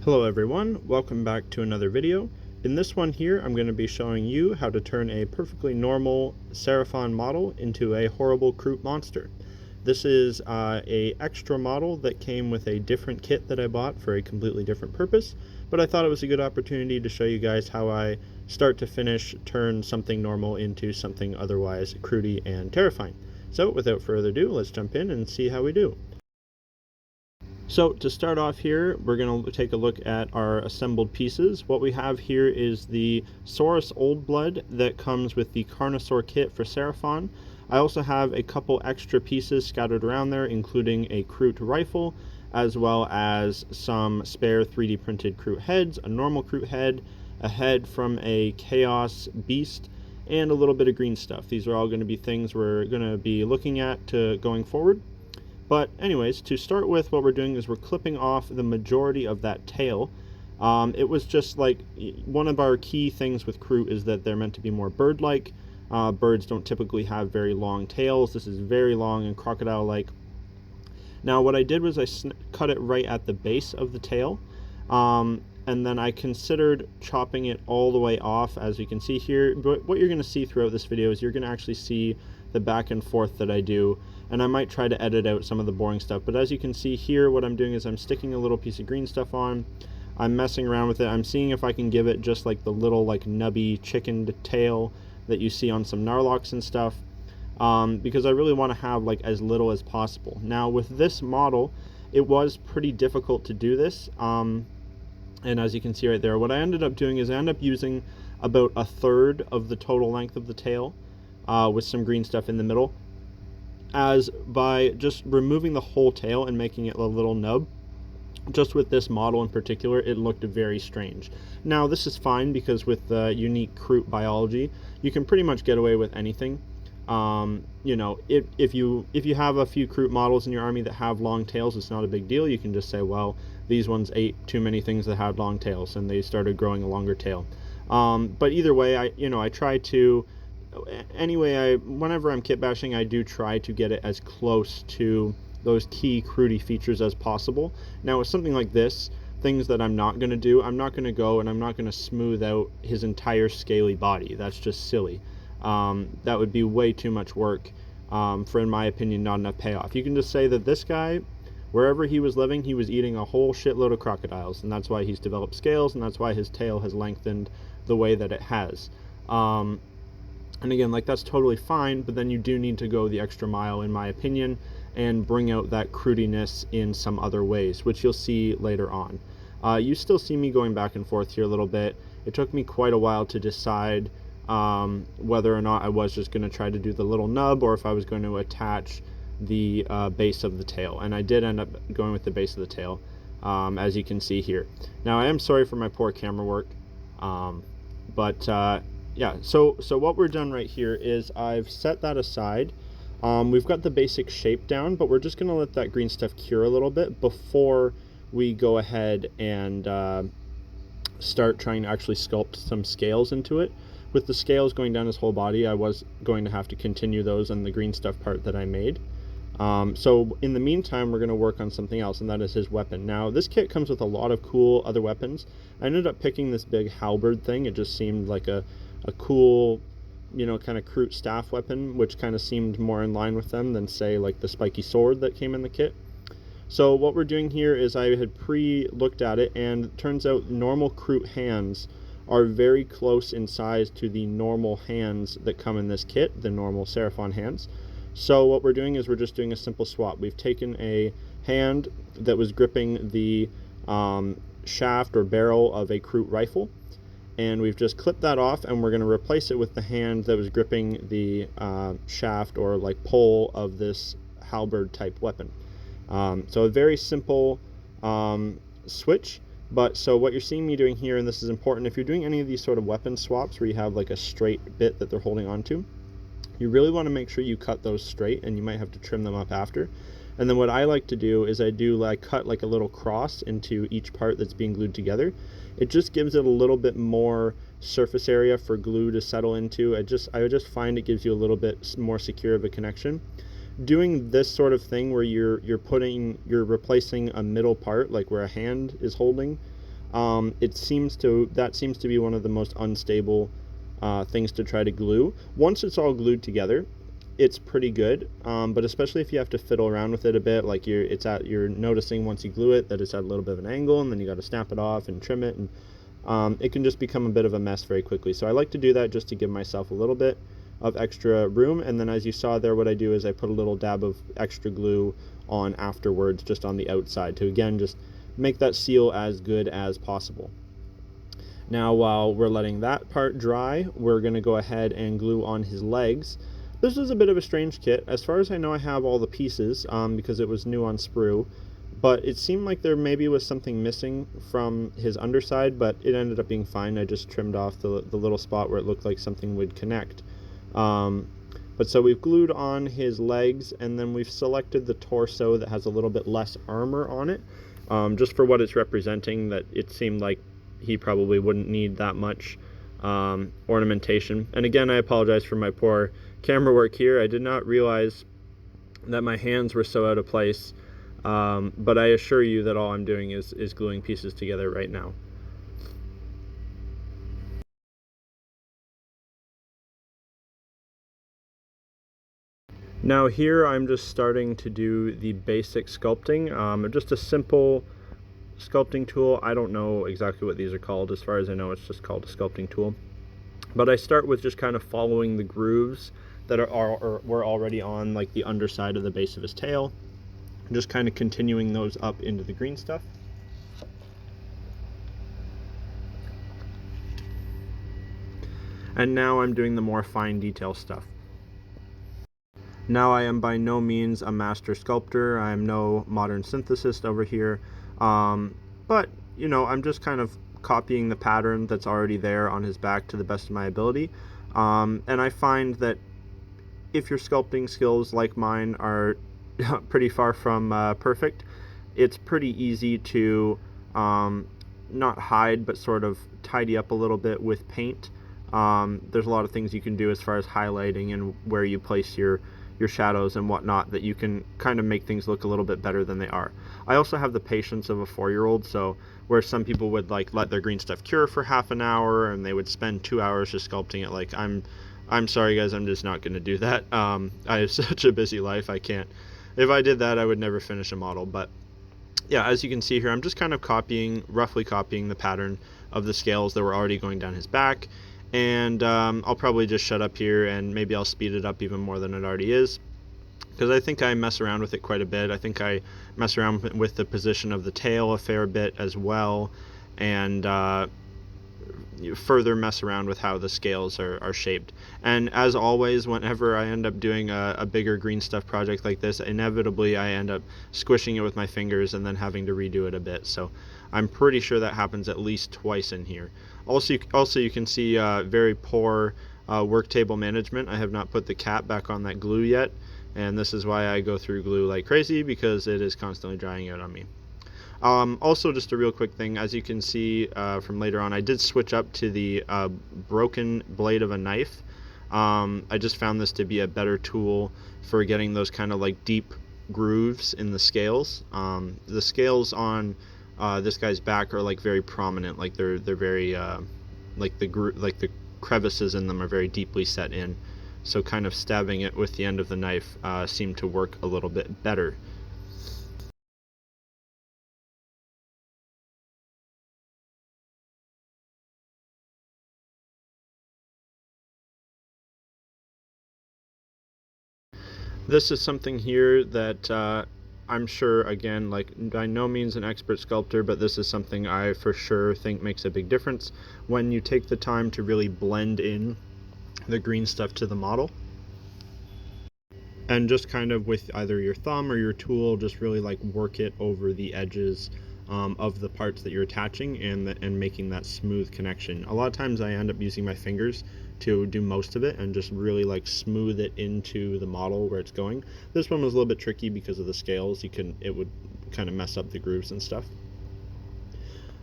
Hello everyone, welcome back to another video. In this one here, I'm going to be showing you how to turn a perfectly normal Seraphon model into a horrible Kroot monster. This is a extra model that came with a different kit that I bought for a completely different purpose, but I thought it was a good opportunity to show you guys how I start to finish turn something normal into something otherwise Krooty and terrifying. So without further ado, let's jump in and see how we do. So to start off here, we're going to take a look at our assembled pieces. What we have here is the Saurus Old Blood that comes with the Carnosaur kit for Seraphon. I also have a couple extra pieces scattered around there, including a Kroot rifle, as well as some spare 3D printed Kroot heads, a normal Kroot head, a head from a Chaos Beast, and a little bit of green stuff. These are all going to be things we're going to be looking at going forward. But anyways, to start with, what we're doing is we're clipping off the majority of that tail. It was just like one of our key things with Kroot is that they're meant to be more bird-like. Birds don't typically have very long tails. This is very long and crocodile-like. Now what I did was I cut it right at the base of the tail. And then I considered chopping it all the way off, as you can see here. But what you're going to see throughout this video is you're going to actually see the back and forth that I do, and I might try to edit out some of the boring stuff. But as you can see here, what I'm doing is I'm sticking a little piece of green stuff on. I'm messing around with it. I'm seeing if I can give it just like the little like nubby chickened tail that you see on some Narlocs and stuff, because I really want to have like as little as possible. Now with this model, it was pretty difficult to do this. And as you can see right there, what I ended up doing is I ended up using about a third of the total length of the tail, with some green stuff in the middle, as by just removing the whole tail and making it a little nub. Just with this model in particular, it looked very strange. Now this is fine because with the unique Kroot biology, you can pretty much get away with anything. You know, if you have a few Kroot models in your army that have long tails, it's not a big deal. You can just say, well, these ones ate too many things that had long tails and they started growing a longer tail. But either way, I try to, anyway, whenever I'm kit bashing, I do try to get it as close to those key Krooty features as possible. Now with something like this, things that I'm not going to do, I'm not going to go and I'm not going to smooth out his entire scaly body. That's just silly. That would be way too much work for, in my opinion, not enough payoff. You can just say that this guy, wherever he was living, he was eating a whole shitload of crocodiles, and that's why he's developed scales, and that's why his tail has lengthened the way that it has. And again, like, that's totally fine, but then you do need to go the extra mile, in my opinion, and bring out that Krootiness in some other ways, which you'll see later on. You still see me going back and forth here a little bit. It took me quite a while to decide whether or not I was just going to try to do the little nub or if I was going to attach the base of the tail. And I did end up going with the base of the tail, as you can see here. Now, I am sorry for my poor camera work, yeah, so what we're done right here is I've set that aside. We've got the basic shape down, but we're just going to let that green stuff cure a little bit before we go ahead and start trying to actually sculpt some scales into it. With the scales going down his whole body, I was going to have to continue those on the green stuff part that I made. So in the meantime, we're going to work on something else, and that is his weapon. Now, this kit comes with a lot of cool other weapons. I ended up picking this big halberd thing. It just seemed like a cool, kind of Kroot staff weapon, which kind of seemed more in line with them than, say, like the spiky sword that came in the kit. So what we're doing here is I had pre-looked at it, and it turns out normal Kroot hands are very close in size to the normal hands that come in this kit, the normal Seraphon hands. So what we're doing is we're just doing a simple swap. We've taken a hand that was gripping the shaft or barrel of a Kroot rifle, and we've just clipped that off, and we're going to replace it with the hand that was gripping the shaft or like pole of this halberd type weapon. So a very simple switch. But so what you're seeing me doing here, and this is important, if you're doing any of these sort of weapon swaps where you have like a straight bit that they're holding onto, you really want to make sure you cut those straight, and you might have to trim them up after. And then what I like to do is I cut like a little cross into each part that's being glued together. It just gives it a little bit more surface area for glue to settle into. I just find it gives you a little bit more secure of a connection. Doing this sort of thing where you're replacing a middle part, like where a hand is holding that seems to be one of the most unstable things to try to glue. Once it's all glued together, it's pretty good, but especially if you have to fiddle around with it a bit, like you're noticing once you glue it that it's at a little bit of an angle, and then you got to snap it off and trim it, and it can just become a bit of a mess very quickly. So I like to do that just to give myself a little bit of extra room. And then, as you saw there, what I do is I put a little dab of extra glue on afterwards, just on the outside, to again just make that seal as good as possible. Now, while we're letting that part dry, we're going to go ahead and glue on his legs. This is a bit of a strange kit. As far as I know, I have all the pieces because it was new on sprue, but it seemed like there maybe was something missing from his underside, but it ended up being fine. I just trimmed off the little spot where it looked like something would connect. But so we've glued on his legs, and then we've selected the torso that has a little bit less armor on it, just for what it's representing, that it seemed like he probably wouldn't need that much ornamentation. And again, I apologize for my poor camera work here. I did not realize that my hands were so out of place, but I assure you that all I'm doing is gluing pieces together right now. Now here I'm just starting to do the basic sculpting, just a simple sculpting tool. I don't know exactly what these are called. As far as I know, it's just called a sculpting tool. But I start with just kind of following the grooves that were already on like the underside of the base of his tail, just kind of continuing those up into the green stuff. And now I'm doing the more fine detail stuff. Now, I am by no means a master sculptor. I am no modern synthesist over here, but you know, I'm just kind of copying the pattern that's already there on his back to the best of my ability. And I find that if your sculpting skills, like mine, are pretty far from perfect, it's pretty easy to not hide, but sort of tidy up a little bit with paint. There's a lot of things you can do as far as highlighting and where you place your shadows and whatnot, that you can kind of make things look a little bit better than they are. I also have the patience of a 4-year-old, so where some people would like let their green stuff cure for half an hour and they would spend 2 hours just sculpting it, like I'm sorry guys, I'm just not going to do that. I have such a busy life, I can't. If I did that, I would never finish a model. But yeah, as you can see here, I'm just kind of roughly copying the pattern of the scales that were already going down his back. And I'll probably just shut up here, and maybe I'll speed it up even more than it already is, because I think I mess around with it quite a bit. I think I mess around with the position of the tail a fair bit as well, and further mess around with how the scales are shaped. And as always, whenever I end up doing a bigger green stuff project like this, inevitably I end up squishing it with my fingers and then having to redo it a bit. So I'm pretty sure that happens at least twice in here. Also you can see very poor work table management. I have not put the cap back on that glue yet, and this is why I go through glue like crazy, because it is constantly drying out on me. Also, just a real quick thing, as you can see from later on, I did switch up to the broken blade of a knife. I just found this to be a better tool for getting those kind of like deep grooves in the scales. The scales on this guy's back are like very prominent, like they're very like the crevices in them are very deeply set in. So kind of stabbing it with the end of the knife seemed to work a little bit better. This is something here that I'm sure, again, like by no means an expert sculptor, but this is something I for sure think makes a big difference when you take the time to really blend in the green stuff to the model. And just kind of with either your thumb or your tool, just really like work it over the edges of the parts that you're attaching, and making that smooth connection. A lot of times I end up using my fingers to do most of it and just really like smooth it into the model where it's going. This one was a little bit tricky because of the scales. It would kind of mess up the grooves and stuff.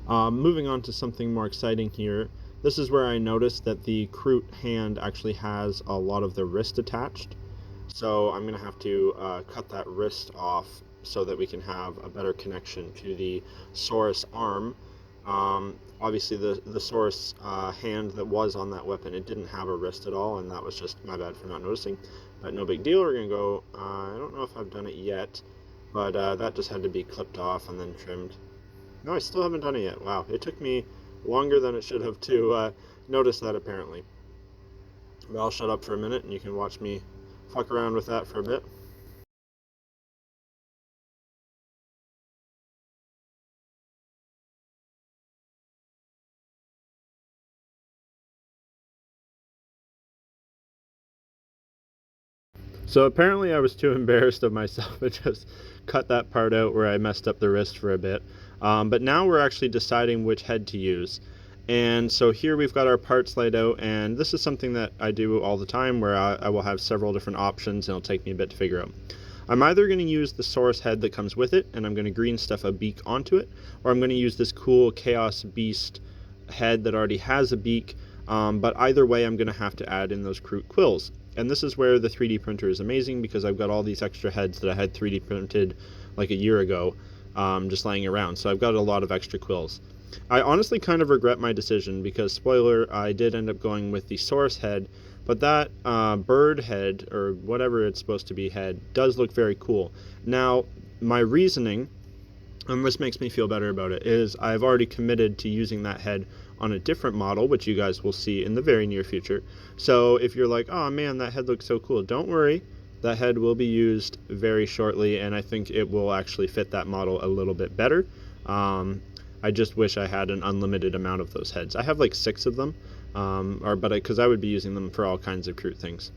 Moving on to something more exciting here. This is where I noticed that the Kroot hand actually has a lot of the wrist attached. So I'm going to have to cut that wrist off so that we can have a better connection to the Saurus arm. Obviously the Saurus hand that was on that weapon, it didn't have a wrist at all, and that was just my bad for not noticing. But no big deal. We're gonna go. I don't know if I've done it yet, but that just had to be clipped off and then trimmed. No, I still haven't done it yet. Wow, it took me longer than it should have to notice that, apparently. But I'll shut up for a minute and you can watch me fuck around with that for a bit. So apparently I was too embarrassed of myself to just cut that part out where I messed up the wrist for a bit. But now we're actually deciding which head to use. And so here we've got our parts laid out, and this is something that I do all the time where I will have several different options and it'll take me a bit to figure out. I'm either going to use the Saurus head that comes with it, and I'm going to green stuff a beak onto it, or I'm going to use this cool Chaos Beast head that already has a beak, but either way I'm going to have to add in those Kroot quills. And this is where the 3D printer is amazing, because I've got all these extra heads that I had 3D printed like a year ago, just laying around. So I've got a lot of extra quills. I honestly kind of regret my decision because, spoiler, I did end up going with the Saurus head, but that bird head, or whatever it's supposed to be head, does look very cool. Now, my reasoning, and this makes me feel better about it, is I've already committed to using that head on a different model, which you guys will see in the very near future. So if you're like, oh man, that head looks so cool, don't worry. That head will be used very shortly, and I think it will actually fit that model a little bit better. I just wish I had an unlimited amount of those heads. I have like 6 of them, because I would be using them for all kinds of Kroot things.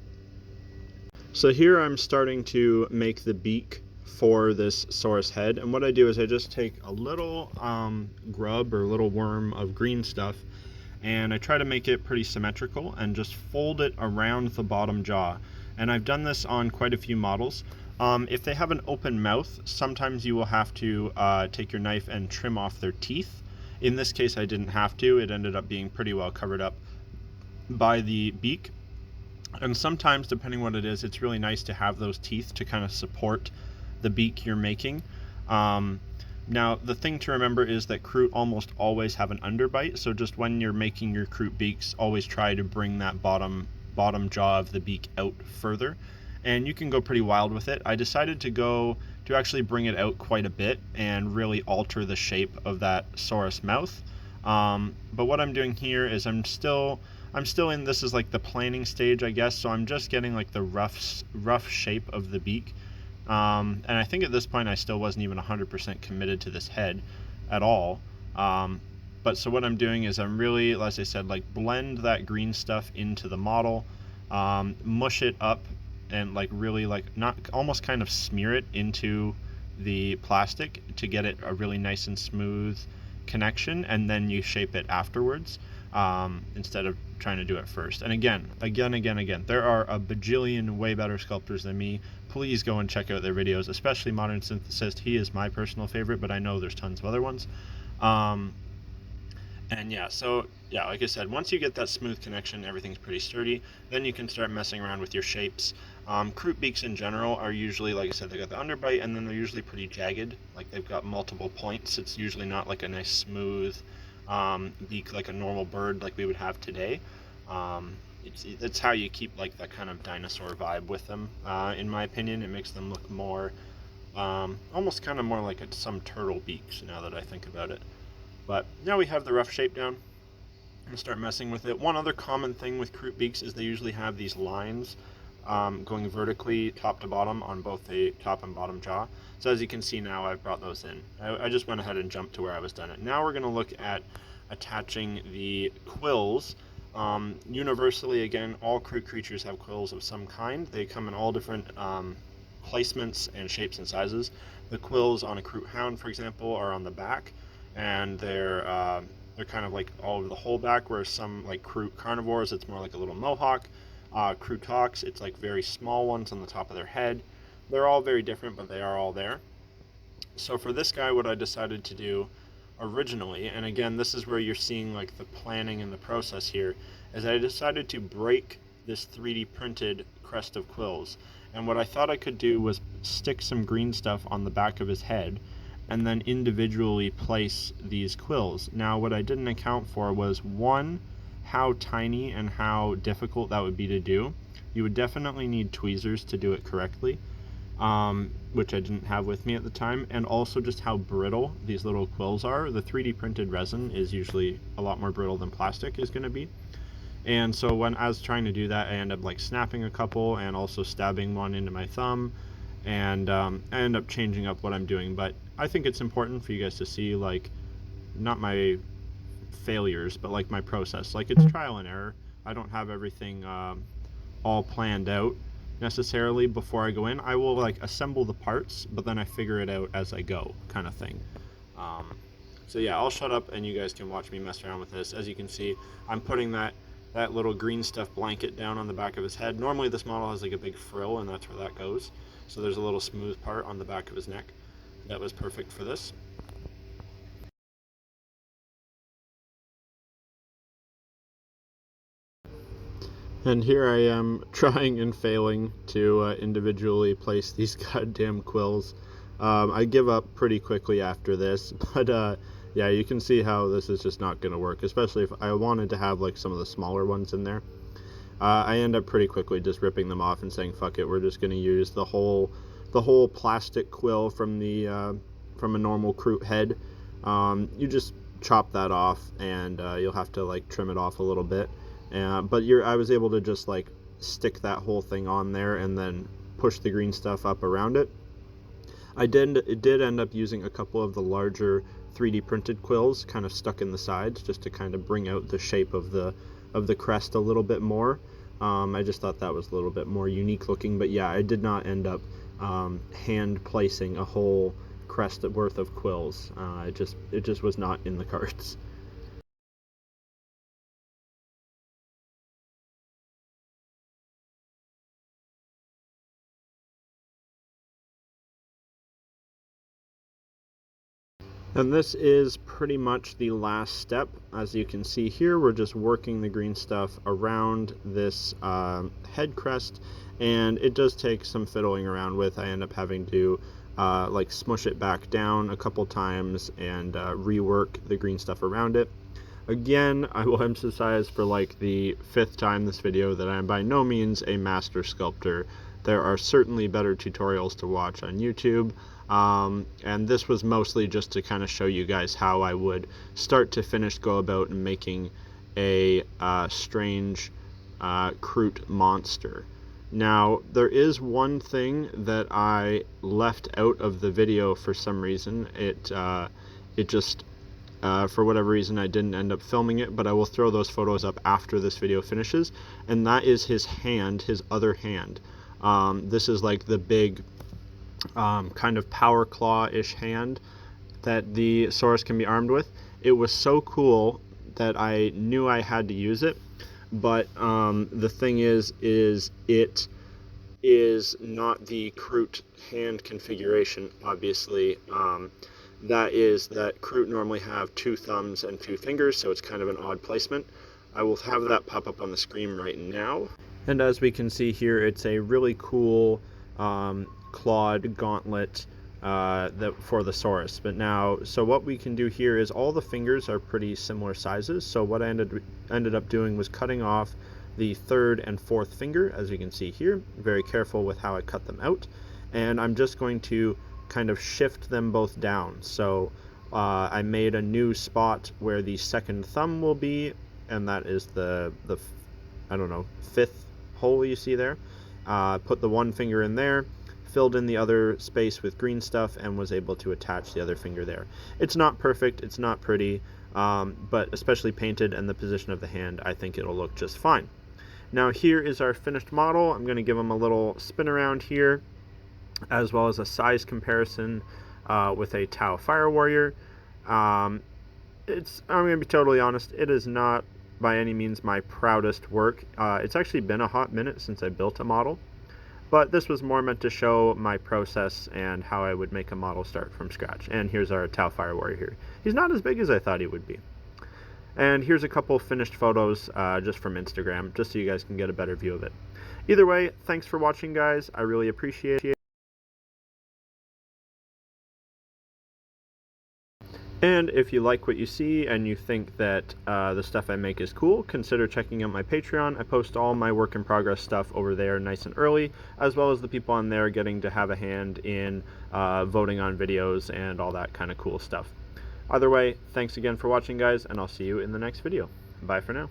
So here I'm starting to make the beak for this Saurus head, and what I do is I just take a little grub or little worm of green stuff, and I try to make it pretty symmetrical and just fold it around the bottom jaw. And I've done this on quite a few models. If they have an open mouth, sometimes you will have to take your knife and trim off their teeth. In this case I didn't have to. It ended up being pretty well covered up by the beak. And sometimes, depending what it is, it's really nice to have those teeth to kind of support the beak you're making. Now, the thing to remember is that Kroot almost always have an underbite, so just when you're making your Kroot beaks, always try to bring that bottom jaw of the beak out further. And you can go pretty wild with it. I decided to actually bring it out quite a bit and really alter the shape of that Saurus mouth. But what I'm doing here is I'm still in, this is like the planning stage, I guess, so I'm just getting like the rough shape of the beak. And I think at this point I still wasn't even 100% committed to this head at all. But so what I'm doing is I'm really, as I said, like blend that green stuff into the model, mush it up, and like really like not almost kind of smear it into the plastic to get it a really nice and smooth connection, and then you shape it afterwards, instead of trying to do it first. And again, there are a bajillion way better sculptors than me. Please go and check out their videos, especially Modern Synthesist. He is my personal favorite, but I know there's tons of other ones. And yeah, so yeah, like I said, once you get that smooth connection, everything's pretty sturdy, then you can start messing around with your shapes. Kroot beaks in general are usually, like I said, they got the underbite, and then they're usually pretty jagged, like they've got multiple points. It's usually not like a nice smooth beak like a normal bird like we would have today. It's how you keep like that kind of dinosaur vibe with them, in my opinion. It makes them look more, almost kind of more like some turtle beaks now that I think about it. But now we have the rough shape down. I'm going to start messing with it. One other common thing with Kroot beaks is they usually have these lines going vertically top to bottom on both the top and bottom jaw. So as you can see now, I've brought those in. I just went ahead and jumped to where I was done it. Now we're going to look at attaching the quills. Universally, again, all Kroot creatures have quills of some kind. They come in all different placements and shapes and sizes. The quills on a Kroot hound, for example, are on the back, and they're kind of like all over the whole back, whereas some like Kroot carnivores, it's more like a little mohawk. Kroot hawks, it's like very small ones on the top of their head. They're all very different, but they are all there. So for this guy, what I decided to do originally, and again, this is where you're seeing like the planning and the process here, is I decided to break this 3D printed crest of quills. And what I thought I could do was stick some green stuff on the back of his head, and then individually place these quills. Now, what I didn't account for was, one, how tiny and how difficult that would be to do. You would definitely need tweezers to do it correctly, which I didn't have with me at the time, and also just how brittle these little quills are. The 3D printed resin is usually a lot more brittle than plastic is going to be. And so when I was trying to do that, I ended up like snapping a couple and also stabbing one into my thumb, and I end up changing up what I'm doing. But I think it's important for you guys to see, like, not my failures, but like my process. Like, it's trial and error. I don't have everything all planned out necessarily before I go in. I will like assemble the parts, but then I figure it out as I go, kind of thing. So yeah, I'll shut up and you guys can watch me mess around with this. As you can see, I'm putting that little green stuff blanket down on the back of his head. Normally this model has like a big frill, and that's where that goes. So there's a little smooth part on the back of his neck. That was perfect for this. And here I am trying and failing to individually place these goddamn quills. I give up pretty quickly after this, but yeah, you can see how this is just not going to work, especially if I wanted to have like some of the smaller ones in there. I end up pretty quickly just ripping them off and saying, fuck it, we're just going to use the whole plastic quill from the from a normal Kroot head. You just chop that off, and you'll have to like trim it off a little bit. But I was able to just like stick that whole thing on there and then push the green stuff up around it. It did end up using a couple of the larger 3D printed quills kind of stuck in the sides, just to kind of bring out the shape of the crest a little bit more. I just thought that was a little bit more unique looking, but yeah, I did not end up hand placing a whole crest worth of quills. It just was not in the cards. And this is pretty much the last step. As you can see here, we're just working the green stuff around this head crest, and it does take some fiddling around with. I end up having to like smush it back down a couple times and rework the green stuff around it. Again, I will emphasize for like the 5th time this video that I am by no means a master sculptor. There are certainly better tutorials to watch on YouTube, and this was mostly just to kind of show you guys how I would start to finish go about making a strange Kroot monster. Now, there is one thing that I left out of the video for some reason. It just for whatever reason, I didn't end up filming it, but I will throw those photos up after this video finishes, and that is his hand, his other hand. This is like the big kind of power claw-ish hand that the Saurus can be armed with. It was so cool that I knew I had to use it, but the thing is it is not the Kroot hand configuration, obviously. That Kroot normally have 2 thumbs and 2 fingers, so it's kind of an odd placement. I will have that pop up on the screen right now. And as we can see here, it's a really cool clawed gauntlet for the Saurus. But now, so what we can do here is all the fingers are pretty similar sizes. So what I ended up doing was cutting off the 3rd and 4th finger, as you can see here. Very careful with how I cut them out. And I'm just going to kind of shift them both down. So I made a new spot where the 2nd thumb will be, and that is the I don't know, 5th hole you see there. Put the 1 finger in there, filled in the other space with green stuff, and was able to attach the other finger there. It's not perfect, it's not pretty, but especially painted and the position of the hand, I think it'll look just fine. Now here is our finished model. I'm going to give him a little spin around here, as well as a size comparison with a Tau Fire Warrior. I'm going to be totally honest, it is not by any means my proudest work. It's actually been a hot minute since I built a model, but this was more meant to show my process and how I would make a model start from scratch. And here's our Tau Fire Warrior here. He's not as big as I thought he would be. And here's a couple finished photos just from Instagram, just so you guys can get a better view of it. Either way, thanks for watching, guys. I really appreciate it. And if you like what you see and you think that the stuff I make is cool, consider checking out my Patreon. I post all my work in progress stuff over there nice and early, as well as the people on there getting to have a hand in voting on videos and all that kind of cool stuff. Either way, thanks again for watching, guys, and I'll see you in the next video. Bye for now.